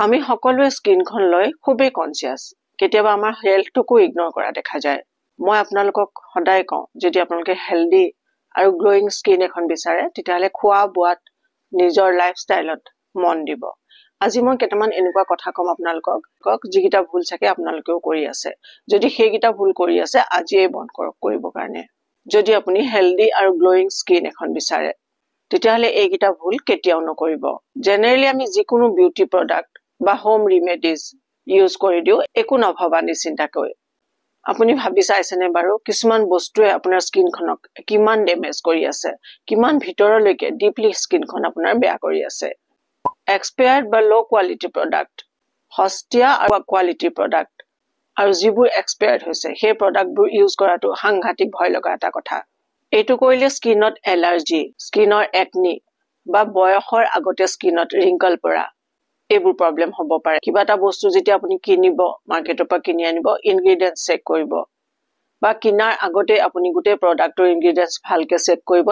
আমি সকলোৱে স্কিনখন লৈ খুবেই কনচিয়াস কেতিয়াবা আমাৰ হেলথটোকো ইগনোৰ কৰা দেখা যায় মই আপোনালোকক সদায় কওঁ যদি আপোনালোকে হেলদি আৰু গ্লোইং স্কিন এখন বিচাৰে তেতিয়াহলে খোৱা বোৱাত নিজৰ লাইফষ্টাইলত মন দিব আজি মই কেইটামান এনেকুৱা কথা কম আপোনালোকক যিকিটা ভুল থাকে আপোনালোকেও কৰি আছে যদি সেইকিটা ভুল কৰি আছে আজিয়ে বন্ধ কৰক কৰিব কাৰণে যদি আপুনি হেলদি আৰু গ্লোইং স্কিন এখন বিচাৰে তেতিয়াহলে এইকিটা ভুল কেতিয়াও নকৰিব জেনেৰেলি আমি যিকোনো বিউটি প্ৰডাক্ট বা হোম ৰিমেডিজ ইউজ কৰি দিও একো নভবা নিচিন্তাকৈ আপুনি ভাবি চাইছেনে বাৰু কিছুমান বস্তুৱে আপোনাৰ স্কিনখনক কিমান ডেমেজ কৰি আছে কিমান ভিতৰলৈকে ডিপলি স্কিনখন আপোনাৰ বেয়া কৰি আছে এক্সপায়াৰ্ড বা লো কোৱালিটি প্ৰডাক্ট হস্তিয়া আৰু কোৱালিটি প্ৰডাক্ট আৰু যিবোৰ এক্সপায়াৰ্ড হৈছে সেই প্ৰডাক্টবোৰ ইউজ কৰাটো সাংঘাতিক ভয় লগা এটা কথা এইটো কৰিলে স্কিনত এলাৰ্জি স্কিনৰ একনি বা বয়সৰ আগতে স্কিনত ৰিংকল পৰা এইবোৰ প্ৰবলেম হ'ব পাৰে কিবা এটা বস্তু যেতিয়া আপুনি কিনিব মাৰ্কেটৰ পৰা কিনি আনিব ইনগ্ৰেডিয়েন্টস চেক কৰিব বা কিনাৰ আগতে আপুনি গোটেই প্ৰডাক্টৰ ইনগ্ৰেডিয়েন্টস ভালকে চেক কৰিব